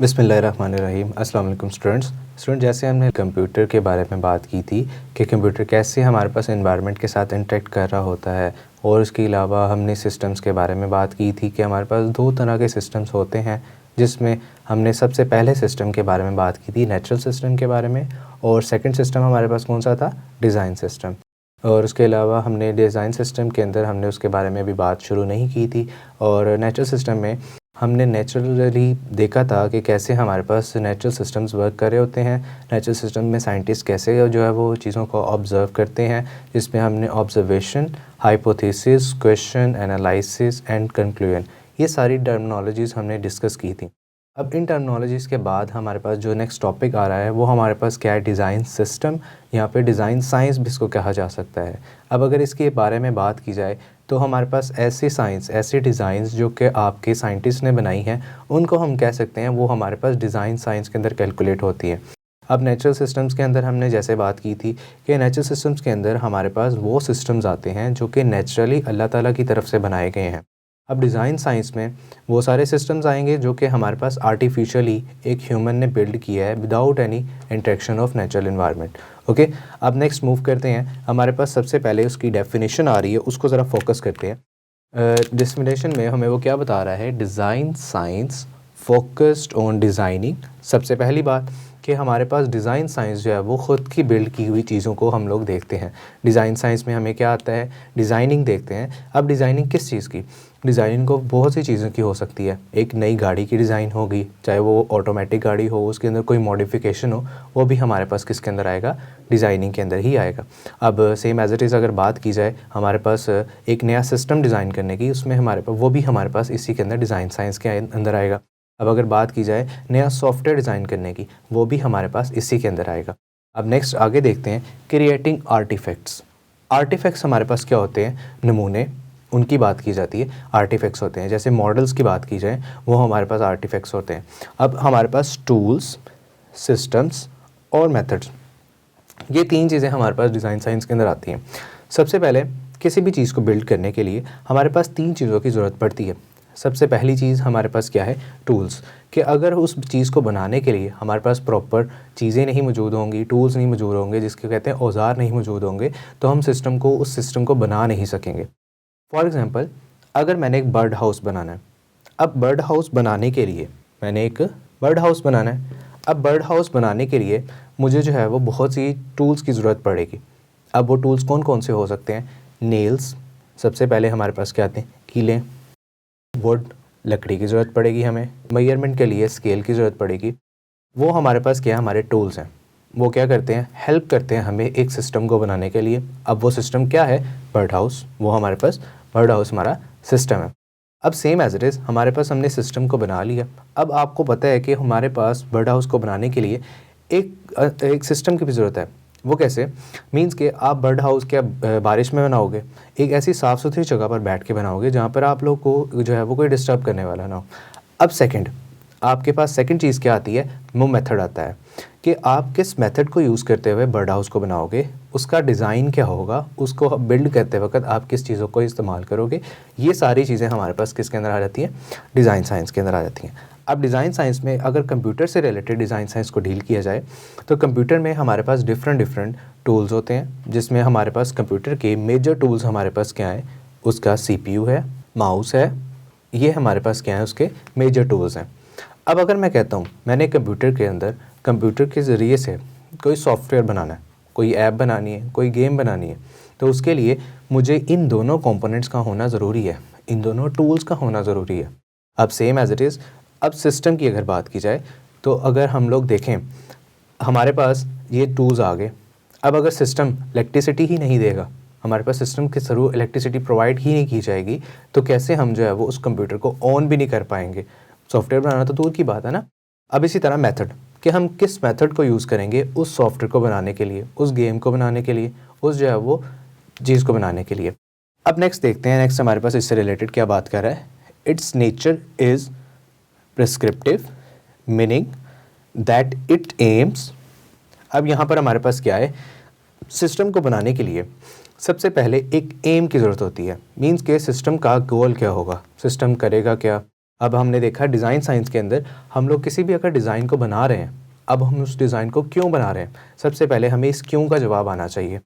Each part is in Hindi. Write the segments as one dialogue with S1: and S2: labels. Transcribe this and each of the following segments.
S1: बिस्मिल्लाहिर्रहमानिर्रहीम। अस्सलाम वालेकुम स्टूडेंट, जैसे हमने कंप्यूटर के बारे में बात की थी कि कंप्यूटर कैसे हमारे पास एनवायरनमेंट के साथ इंटरेक्ट कर रहा होता है, और उसके अलावा हमने सिस्टम्स के बारे में बात की थी कि हमारे पास दो तरह के सिस्टम्स होते हैं, जिसमें हमने सबसे पहले सिस्टम के बारे में बात की थी नेचुरल सिस्टम के बारे में, और सेकंड सिस्टम हमारे पास कौन सा था, डिज़ाइन सिस्टम। और उसके अलावा हमने डिज़ाइन सिस्टम के अंदर हमने उसके बारे में भी बात शुरू नहीं की थी। और नेचुरल सिस्टम में हमने नेचुरली देखा था कि कैसे हमारे पास नेचुरल सिस्टम्स वर्क कर रहे होते हैं। नेचुरल सिस्टम में साइंटिस्ट कैसे जो है वो चीज़ों को ऑब्ज़र्व करते हैं, जिसमें हमने observation, hypothesis, question, analysis and conclusion, ये सारी टर्मिनोलॉजीज़ हमने डिस्कस की थी। अब इन टर्मिनोलॉजीज़ के बाद हमारे पास जो नेक्स्ट टॉपिक आ रहा है वो हमारे पास क्या है, डिज़ाइन सिस्टम, यहाँ पे डिज़ाइन साइंस भी इसको कहा जा सकता है। अब अगर इसके बारे में बात की जाए तो हमारे पास ऐसी साइंस, ऐसी डिज़ाइंस जो कि आपके साइंटिस्ट ने बनाई हैं, उनको हम कह सकते हैं वो हमारे पास डिज़ाइन साइंस के अंदर कैलकुलेट होती है। अब नेचुरल सिस्टम्स के अंदर हमने जैसे बात की थी कि नेचुरल सिस्टम्स के अंदर हमारे पास वो सिस्टम्स आते हैं जो कि नेचुरली अल्लाह ताला की तरफ से बनाए गए हैं। अब डिज़ाइन साइंस में वो सारे सिस्टम्स आएंगे जो कि हमारे पास आर्टिफिशियली एक ह्यूमन ने बिल्ड किया है without any interaction of natural environment. Okay, अब नेक्स्ट मूव करते हैं। हमारे पास सबसे पहले उसकी डेफिनेशन आ रही है, उसको ज़रा फोकस करते हैं। डेफिनेशन में हमें वो क्या बता रहा है, design science focused on designing. सबसे पहली बात कि हमारे पास डिज़ाइन साइंस जो है वो ख़ुद की बिल्ड की हुई चीज़ों को हम लोग देखते हैं। डिज़ाइन साइंस में हमें क्या आता है, डिज़ाइनिंग देखते हैं। अब डिज़ाइनिंग किस चीज़ की, डिज़ाइनिंग को बहुत सी चीज़ों की हो सकती है। एक नई गाड़ी की डिज़ाइन होगी, चाहे वो ऑटोमेटिक गाड़ी हो, उसके अंदर कोई मॉडिफिकेशन हो, वो भी हमारे पास किसके अंदर आएगा, डिज़ाइनिंग के अंदर ही आएगा। अब सेम एज इट इज़ अगर बात की जाए हमारे पास एक नया सिस्टम डिज़ाइन करने की, उसमें हमारे पास वो भी हमारे पास इसी के अंदर डिज़ाइन साइंस के अंदर आएगा। अब अगर बात की जाए नया सॉफ्टवेयर डिज़ाइन करने की, वो भी हमारे पास इसी के अंदर आएगा। अब नेक्स्ट आगे देखते हैं, क्रिएटिंग आर्टिफैक्ट्स। आर्टिफैक्ट्स हमारे पास क्या होते हैं, नमूने, उनकी बात की जाती है, आर्टिफैक्ट्स होते हैं। जैसे मॉडल्स की बात की जाए वो हमारे पास आर्टिफैक्ट्स होते हैं। अब हमारे पास टूल्स, सिस्टम्स और मेथड्स, ये तीन चीज़ें हमारे पास डिज़ाइन साइंस के अंदर आती हैं। सबसे पहले किसी भी चीज़ को बिल्ड करने के लिए हमारे पास तीन चीज़ों की ज़रूरत पड़ती है। सबसे पहली चीज़ हमारे पास क्या है, टूल्स, कि अगर उस चीज़ को बनाने के लिए हमारे पास प्रॉपर चीज़ें नहीं मौजूद होंगी, टूल्स नहीं मौजूद होंगे, जिसके कहते हैं औजार नहीं मौजूद होंगे, तो हम उस सिस्टम को बना नहीं सकेंगे। फॉर एग्ज़ाम्पल, अगर मैंने एक बर्ड हाउस बनाना है, अब बर्ड हाउस बनाने के लिए मैंने एक बर्ड हाउस बनाना है, अब बर्ड हाउस बनाने के लिए मुझे जो है वो बहुत सी टूल्स की ज़रूरत पड़ेगी। अब वो टूल्स कौन कौन से हो सकते हैं, नेल्स, सबसे पहले हमारे पास क्या आते हैं, कीलें, वुड, लकड़ी की ज़रूरत पड़ेगी, हमें मेजरमेंट के लिए स्केल की ज़रूरत पड़ेगी। वो हमारे पास क्या है, हमारे टूल्स हैं। वो क्या करते हैं, हेल्प करते हैं हमें एक सिस्टम को बनाने के लिए। अब वो सिस्टम क्या है, बर्ड हाउस, वो हमारे पास बर्ड हाउस हमारा सिस्टम है। अब सेम एज इट इज़ हमारे पास हमने सिस्टम को बना लिया। अब आपको पता है कि हमारे पास बर्ड हाउस को बनाने के लिए एक सिस्टम की भी ज़रूरत है। वो कैसे, मींस कि आप बर्ड हाउस क्या बारिश में बनाओगे, एक ऐसी साफ़ सुथरी जगह पर बैठ के बनाओगे जहाँ पर आप लोग को जो है वो कोई डिस्टर्ब करने वाला ना हो। अब सेकंड, आपके पास सेकंड चीज़ क्या आती है, वो मेथड आता है कि आप किस मेथड को यूज़ करते हुए बर्ड हाउस को बनाओगे, उसका डिज़ाइन क्या होगा, उसको बिल्ड करते वक्त आप किस चीज़ों को इस्तेमाल करोगे। ये सारी चीज़ें हमारे पास किसके अंदर आ जाती हैं, डिज़ाइन साइंस के अंदर आ जाती हैं। अब डिज़ाइन साइंस में अगर कंप्यूटर से रिलेटेड डिज़ाइन साइंस को डील किया जाए तो कंप्यूटर में हमारे पास डिफरेंट टूल्स होते हैं, जिसमें हमारे पास कंप्यूटर के मेजर टूल्स हमारे पास क्या हैं, उसका CPU है, माउस है, ये हमारे पास क्या है, उसके मेजर टूल्स हैं। अब अगर मैं कहता हूँ मैंने कंप्यूटर के अंदर कंप्यूटर के ज़रिए से कोई सॉफ्टवेयर बनाना है, कोई ऐप बनानी है, कोई गेम बनानी है, तो उसके लिए मुझे इन दोनों कंपोनेंट्स का होना ज़रूरी है, इन दोनों टूल्स का होना ज़रूरी है। अब सेम एज इट इज़, अब सिस्टम की अगर बात की जाए तो अगर हम लोग देखें हमारे पास ये टूल्स आ गए। अब अगर सिस्टम इलेक्ट्रिसिटी ही नहीं देगा, हमारे पास सिस्टम के थ्रू इलेक्ट्रिसिटी प्रोवाइड ही नहीं की जाएगी, तो कैसे हम जो है वो उस कंप्यूटर को ऑन भी नहीं कर पाएंगे। सॉफ्टवेयर बनाना तो दूर की बात है ना। अब इसी तरह मेथड, कि हम किस मेथड को यूज़ करेंगे उस सॉफ्टवेयर को बनाने के लिए, उस गेम को बनाने के लिए, उस जो है वो चीज़ को बनाने के लिए। अब नेक्स्ट देखते हैं, नेक्स्ट हमारे पास इससे रिलेटेड क्या बात कर रहा है, it's nature is prescriptive meaning that it aims. अब यहाँ पर हमारे पास क्या है, सिस्टम को बनाने के लिए सबसे पहले एक एम की ज़रूरत होती है, मींस के सिस्टम का गोल क्या होगा, सिस्टम करेगा क्या, अब हमने देखा डिज़ाइन साइंस के अंदर हम लोग किसी भी अगर डिज़ाइन को बना रहे हैं, अब हम उस डिज़ाइन को क्यों बना रहे हैं, सबसे पहले हमें इस क्यों का जवाब आना चाहिए।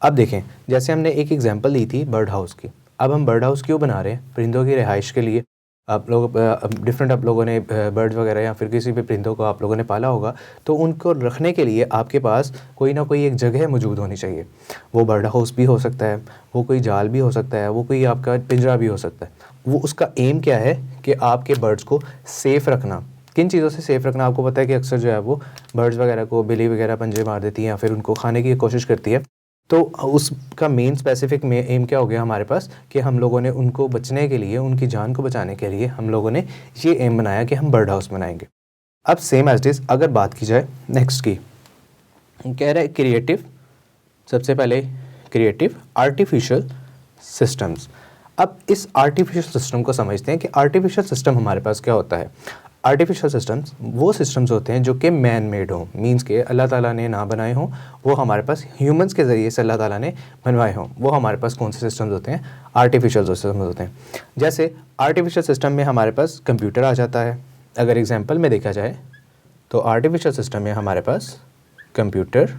S1: अब देखें, जैसे हमने एक एग्जांपल दी थी बर्ड हाउस की। अब हम बर्ड हाउस क्यों बना रहे हैं? परिंदों की रिहाइश के लिए। आप लोगों ने बर्ड्स वगैरह या फिर किसी भी परिंदों को आप लोगों ने पाला होगा, तो उनको रखने के लिए आपके पास कोई ना कोई एक जगह मौजूद होनी चाहिए। वो बर्ड हाउस भी हो सकता है, वो कोई जाल भी हो सकता है, वो कोई आपका पिंजरा भी हो सकता है। वो उसका एम क्या है कि आपके बर्ड्स को सेफ़ रखना। किन चीज़ों से सेफ़ रखना? आपको पता है कि अक्सर जो है वो बर्ड्स वगैरह को बिल्ली वगैरह पंजे मार देती है या फिर उनको खाने की कोशिश करती है। तो उसका मेन स्पेसिफिक में एम क्या हो गया हमारे पास कि हम लोगों ने उनको बचने के लिए, उनकी जान को बचाने के लिए हम लोगों ने ये एम बनाया कि हम बर्ड हाउस बनाएंगे। अब सेम एज इट इज़ अगर बात की जाए नेक्स्ट की, कह रहा है क्रिएटिव, सबसे पहले क्रिएटिव आर्टिफिशियल सिस्टम्स। अब इस आर्टिफिशियल सिस्टम को समझते हैं कि आर्टिफिशियल सिस्टम हमारे पास क्या होता है। आर्टिफिशियल सिस्टम्स वो सिस्टम्स होते हैं जो कि मैन मेड हों, मींस के अल्लाह ताला ने ना बनाए हों, वो हमारे पास ह्यूमंस के ज़रिए से अल्लाह ताला ने बनवाए हों। वो हमारे पास कौन से सिस्टम्स होते हैं? आर्टिफिशियल सिस्टम्स होते हैं। जैसे आर्टिफिशियल सिस्टम में हमारे पास कंप्यूटर आ जाता है। अगर एग्जाम्पल में देखा जाए तो आर्टिफिशियल सिस्टम में हमारे पास कंप्यूटर,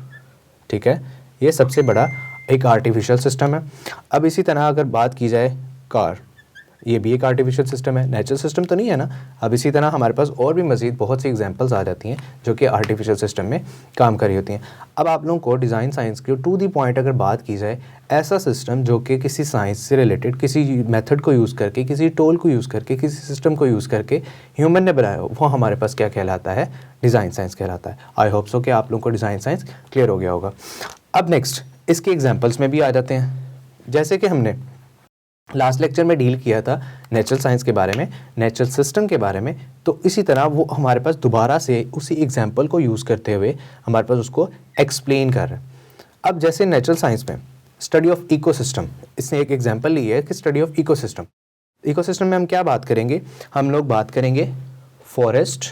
S1: ठीक है, ये सबसे बड़ा एक आर्टिफिशियल सिस्टम है। अब इसी तरह अगर बात की जाए कार, ये भी एक आर्टिफिशियल सिस्टम है, नेचुरल सिस्टम तो नहीं है ना। अब इसी तरह हमारे पास और भी मज़ीद बहुत सी एग्जांपल्स आ जाती हैं जो कि आर्टिफिशियल सिस्टम में काम कर रही होती हैं। अब आप लोगों को डिज़ाइन साइंस की टू दी पॉइंट अगर बात की जाए, ऐसा सिस्टम जो कि किसी साइंस से रिलेटेड किसी मेथड को यूज़ करके, किसी टूल को यूज़ करके, किसी सिस्टम को यूज़ करके ह्यूमन ने बनाया हो, वो हमारे पास क्या कहलाता है? डिज़ाइन साइंस कहलाता है। आई होप सो कि आप लोगों को डिज़ाइन साइंस क्लियर हो गया होगा। अब नेक्स्ट इसके एग्जाम्पल्स में भी आ जाते हैं। जैसे कि हमने लास्ट लेक्चर में डील किया था नेचुरल साइंस के बारे में, नेचुरल सिस्टम के बारे में, तो इसी तरह वो हमारे पास दोबारा से उसी एग्जांपल को यूज़ करते हुए हमारे पास उसको एक्सप्लेन कर रहे हैं। अब जैसे नेचुरल साइंस में स्टडी ऑफ इकोसिस्टम, इसने एक एग्जांपल ली है कि स्टडी ऑफ इकोसिस्टम। इकोसिस्टम में हम क्या बात करेंगे? हम लोग बात करेंगे फॉरेस्ट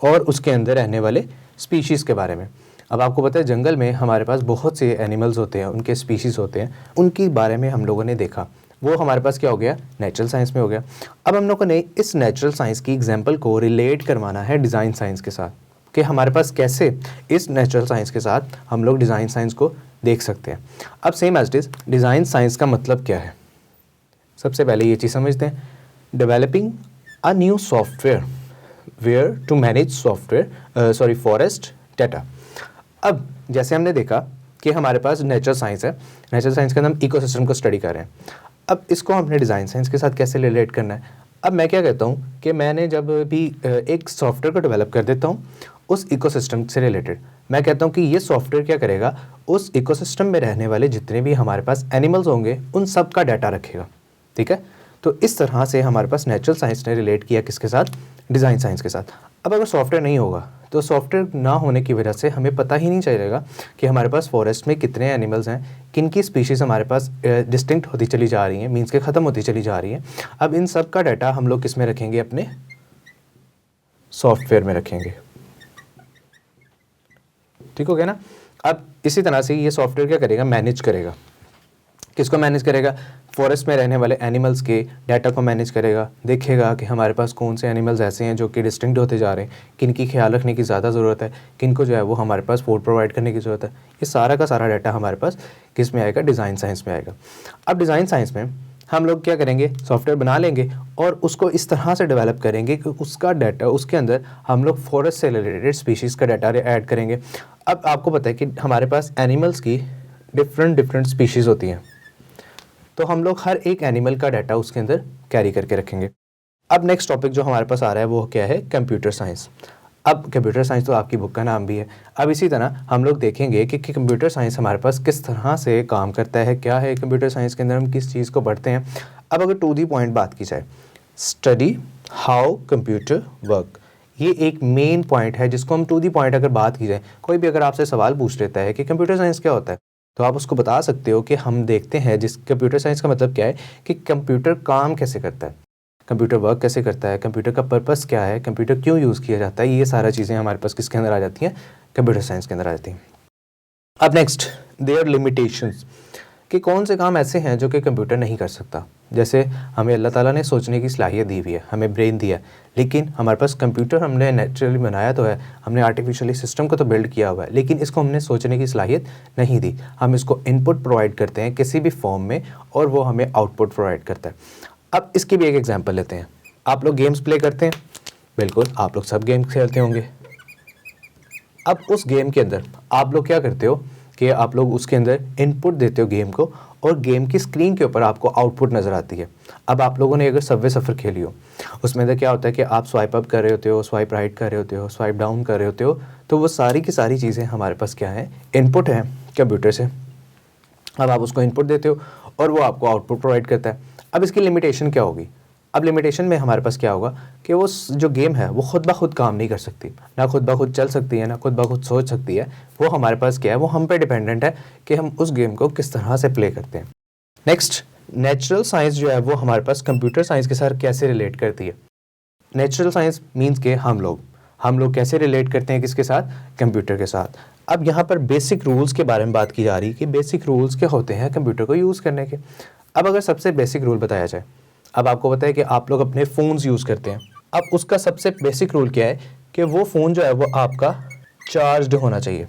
S1: और उसके अंदर रहने वाले स्पीशीज़ के बारे में। अब आपको पता है जंगल में हमारे पास बहुत से एनिमल्स होते हैं, उनके स्पीशीज़ होते हैं, उनके बारे में हम लोगों ने देखा। वो हमारे पास क्या हो गया? नेचुरल साइंस में हो गया। अब हम लोगों ने इस नेचुरल साइंस की एग्जांपल को रिलेट करवाना है डिज़ाइन साइंस के साथ, कि हमारे पास कैसे इस नेचुरल साइंस के साथ हम लोग डिज़ाइन साइंस को देख सकते हैं। अब same as it is design science का मतलब क्या है? सबसे पहले ये चीज़ समझते हैं, developing a new software ware to manage forest data. अब जैसे हमने देखा कि हमारे पास नेचुरल साइंस है, नेचुरल साइंस के अंदर हम इकोसिस्टम को स्टडी कर रहे हैं। अब इसको हमने डिज़ाइन साइंस के साथ कैसे रिलेट करना है? अब मैं क्या कहता हूँ कि मैंने जब भी एक सॉफ्टवेयर को डेवलप कर देता हूँ उस इकोसिस्टम से रिलेटेड, मैं कहता हूँ कि ये सॉफ्टवेयर क्या करेगा? उस इकोसिस्टम में रहने वाले जितने भी हमारे पास एनिमल्स होंगे उन सब का डाटा रखेगा, ठीक है। तो इस तरह से हमारे पास नेचुरल साइंस ने रिलेट किया किसके साथ? डिज़ाइन साइंस के साथ। अब अगर सॉफ्टवेयर नहीं होगा तो सॉफ्टवेयर ना होने की वजह से हमें पता ही नहीं चलेगा कि हमारे पास फॉरेस्ट में कितने एनिमल्स हैं, किन की स्पीशीज़ हमारे पास डिस्टिंक्ट होती चली जा रही हैं, मीन्स के ख़त्म होती चली जा रही हैं। अब इन सब का डाटा हम लोग किस में रखेंगे? अपने सॉफ्टवेयर में रखेंगे, ठीक हो गया ना। अब इसी तरह से ये सॉफ्टवेयर क्या करेगा? मैनेज करेगा। किसको मैनेज करेगा? फॉरेस्ट में रहने वाले एनिमल्स के डाटा को मैनेज करेगा, देखेगा कि हमारे पास कौन से एनिमल्स ऐसे हैं जो कि डिस्टिंक्ट होते जा रहे हैं, किन की ख्याल रखने की ज़्यादा ज़रूरत है, किन को जो है वो हमारे पास फूड प्रोवाइड करने की ज़रूरत है। ये सारा का सारा डाटा हमारे पास किस में आएगा? डिज़ाइन साइंस में आएगा। अब डिज़ाइन साइंस में हम लोग क्या करेंगे? सॉफ्टवेयर बना लेंगे और उसको इस तरह से डेवलप करेंगे कि उसका डाटा, उसके अंदर हम लोग फॉरेस्ट से रिलेटेड स्पीशीज़ का डाटा ऐड करेंगे। अब आपको पता है कि हमारे पास एनिमल्स की डिफरेंट स्पीशीज़ होती हैं, तो हम लोग हर एक एनिमल का डाटा उसके अंदर कैरी करके रखेंगे। अब नेक्स्ट टॉपिक जो हमारे पास आ रहा है वो क्या है? Computer science. अब कंप्यूटर साइंस तो आपकी बुक का नाम भी है। अब इसी तरह हम लोग देखेंगे कि कंप्यूटर साइंस हमारे पास किस तरह से काम करता है, क्या है कंप्यूटर साइंस के अंदर, हम किस चीज़ को पढ़ते हैं। अब अगर टू दी पॉइंट बात की जाए, स्टडी हाउ कंप्यूटर वर्क, ये एक मेन पॉइंट है जिसको हम टू दी पॉइंट अगर बात की जाए, कोई भी अगर आपसे सवाल पूछ लेता है कि कंप्यूटर साइंस क्या होता है, तो आप उसको बता सकते हो कि हम देखते हैं जिस कंप्यूटर साइंस का मतलब क्या है कि कंप्यूटर काम कैसे करता है, कंप्यूटर वर्क कैसे करता है, कंप्यूटर का पर्पस क्या है, कंप्यूटर क्यों यूज़ किया जाता है। ये सारा चीज़ें हमारे पास किसके अंदर आ जाती हैं? कंप्यूटर साइंस के अंदर आ जाती हैं। अब नेक्स्ट, देयर लिमिटेशंस, कि कौन से काम ऐसे हैं जो कि कंप्यूटर नहीं कर सकता। जैसे हमें अल्लाह ताला ने सोचने की सलाहियत दी हुई है, हमें ब्रेन दिया है, लेकिन हमारे पास कंप्यूटर हमने नेचुरली बनाया तो है, हमने आर्टिफिशियली सिस्टम को तो बिल्ड किया हुआ है, लेकिन इसको हमने सोचने की सलाहियत नहीं दी। हम इसको इनपुट प्रोवाइड करते हैं किसी भी फॉर्म में और वो हमें आउटपुट प्रोवाइड करता है। अब इसकी भी एक एग्जांपल लेते हैं। आप लोग गेम्स प्ले करते हैं, बिल्कुल आप लोग सब गेम खेलते होंगे। अब उस गेम के अंदर आप लोग क्या करते हो कि आप लोग उसके अंदर इनपुट देते हो गेम को, और गेम की स्क्रीन के ऊपर आपको आउटपुट नज़र आती है। अब आप लोगों ने अगर सबवे सफ़र खेली हो, उसमें अंदर क्या होता है कि आप स्वाइप अप कर रहे होते हो, स्वाइप राइट कर रहे होते हो, स्वाइप डाउन कर रहे होते हो, तो वो सारी की सारी चीज़ें हमारे पास क्या है, इनपुट है कंप्यूटर से। अब आप उसको इनपुट देते हो और वो आपको आउटपुट प्रोवाइड करता है। अब इसकी लिमिटेशन क्या होगी? अब लिमिटेशन में हमारे पास क्या होगा कि वो जो गेम है वो खुद ब खुद काम नहीं कर सकती, ना खुद ब खुद चल सकती है, ना खुद ब खुद सोच सकती है। वो हमारे पास क्या है, वो हम पे डिपेंडेंट है कि हम उस गेम को किस तरह से प्ले करते हैं। नेक्स्ट, नेचुरल साइंस जो है वो हमारे पास कंप्यूटर साइंस के साथ कैसे रिलेट करती है। नेचुरल साइंस मीन्स के हम लोग कैसे रिलेट करते हैं किसके साथ, कंप्यूटर के साथ। अब यहाँ पर बेसिक रूल्स के बारे में बात की जा रही है कि बेसिक रूल्स क्या होते हैं कंप्यूटर को यूज़ करने के। अब अगर सबसे बेसिक रूल बताया जाए, अब आपको पता है कि आप लोग अपने फ़ोन्स यूज़ करते हैं। अब उसका सबसे बेसिक रूल क्या है कि वो फ़ोन जो है वो आपका चार्ज्ड होना चाहिए।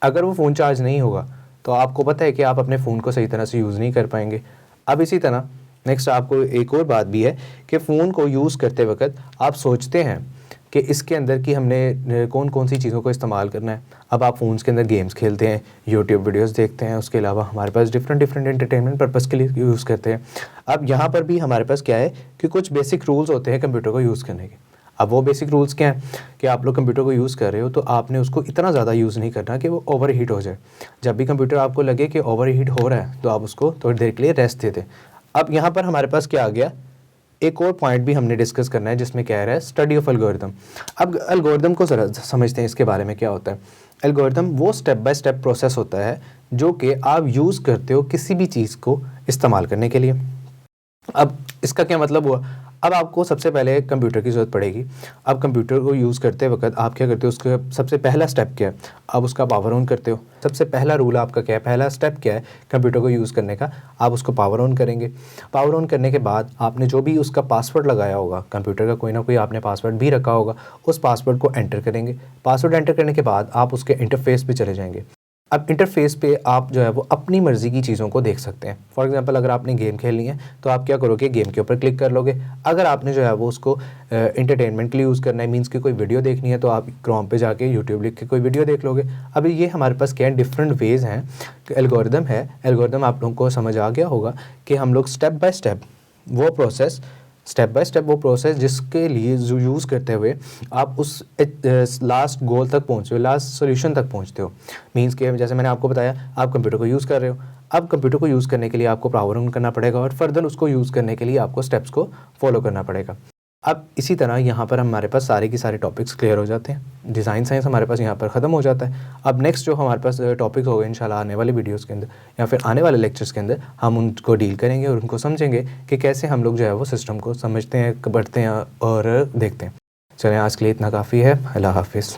S1: अगर वो फ़ोन चार्ज नहीं होगा तो आपको पता है कि आप अपने फ़ोन को सही तरह से यूज़ नहीं कर पाएंगे। अब इसी तरह नेक्स्ट आपको एक और बात भी है कि फ़ोन को यूज़ करते वक्त आप सोचते हैं कि इसके अंदर की हमने कौन कौन सी चीज़ों को इस्तेमाल करना है। अब आप फ़ोन्स के अंदर गेम्स खेलते हैं, यूट्यूब वीडियोस देखते हैं, उसके अलावा हमारे पास डिफरेंट एंटरटेनमेंट पर्पज़ के लिए यूज़ करते हैं। अब यहाँ पर भी हमारे पास क्या है कि कुछ बेसिक रूल्स होते हैं कंप्यूटर को यूज़ करने के। अब वो बेसिक रूल्स क्या हैं कि आप लोग कंप्यूटर को यूज़ कर रहे हो तो आपने उसको इतना ज़्यादा यूज़ नहीं करना कि वो ओवर हीट हो जाए। जब भी कंप्यूटर आपको लगे कि ओवर हीट हो रहा है तो आप उसको थोड़ी देर के लिए रेस्ट दे दें। अब यहाँ पर हमारे पास क्या आ गया, एक और पॉइंट भी हमने डिस्कस करना है जिसमें कह रहा है स्टडी ऑफ एल्गोरिथम। अब एल्गोरिथम को ज़रा समझते हैं, इसके बारे में क्या होता है। एल्गोरिथम वो स्टेप बाय स्टेप प्रोसेस होता है जो कि आप यूज़ करते हो किसी भी चीज़ को इस्तेमाल करने के लिए। अब इसका क्या मतलब हुआ, अब आपको सबसे पहले कंप्यूटर की ज़रूरत पड़ेगी। अब कंप्यूटर को यूज़ करते वक्त आप क्या करते हो, उसका सबसे पहला स्टेप क्या है, आप उसका पावर ऑन करते हो। सबसे पहला रूल आपका क्या है, पहला स्टेप क्या है कंप्यूटर को यूज़ करने का, आप उसको पावर ऑन करेंगे। पावर ऑन करने के बाद आपने जो भी उसका पासवर्ड लगाया होगा, कंप्यूटर का कोई ना कोई आपने पासवर्ड भी रखा होगा, उस पासवर्ड को एंटर करेंगे। पासवर्ड एंटर करने के बाद आप उसके इंटरफेस पे चले जाएंगे। अब इंटरफेस पे आप जो है वो अपनी मर्ज़ी की चीज़ों को देख सकते हैं। फॉर एग्जांपल अगर आपने गेम खेलनी है तो आप क्या करोगे, गेम के ऊपर क्लिक कर लोगे। अगर आपने जो है वो उसको एंटरटेनमेंट के लिए यूज़ करना है, मीन्स कि कोई वीडियो देखनी है, तो आप क्रोम पे जाके यूट्यूब लिख के कोई वीडियो देख लोगे। अब ये हमारे पास क्या है, डिफरेंट वेज़ हैं, एल्गोरिदम है। एल्गोरिदम आप लोगों को समझ आ गया होगा कि हम लोग स्टेप बाय स्टेप वो प्रोसेस जिसके लिए जो यूज़ करते हुए आप उस लास्ट गोल तक पहुँचते हो, लास्ट सोल्यूशन तक पहुँचते हो। मीन्स के जैसे मैंने आपको बताया, आप कंप्यूटर को यूज़ कर रहे हो। अब कंप्यूटर को यूज़ करने के लिए आपको पावर ऑन करना पड़ेगा और फर्दर उसको यूज़ करने के लिए आपको स्टेप्स को फॉलो करना पड़ेगा। अब इसी तरह यहाँ पर हमारे पास सारे के सारे टॉपिक्स क्लियर हो जाते हैं। डिज़ाइन साइंस हमारे पास यहाँ पर ख़त्म हो जाता है। अब नेक्स्ट जो हमारे पास टॉपिक्स होंगे इंशाल्लाह आने वाले वीडियोस के अंदर या फिर आने वाले लेक्चर्स के अंदर, हम उनको डील करेंगे और उनको समझेंगे कि कैसे हम लोग जो है वो सिस्टम को समझते हैं, पढ़ते हैं और देखते हैं। चलें, आज के लिए इतना काफ़ी है। अल्लाह हाफिज़।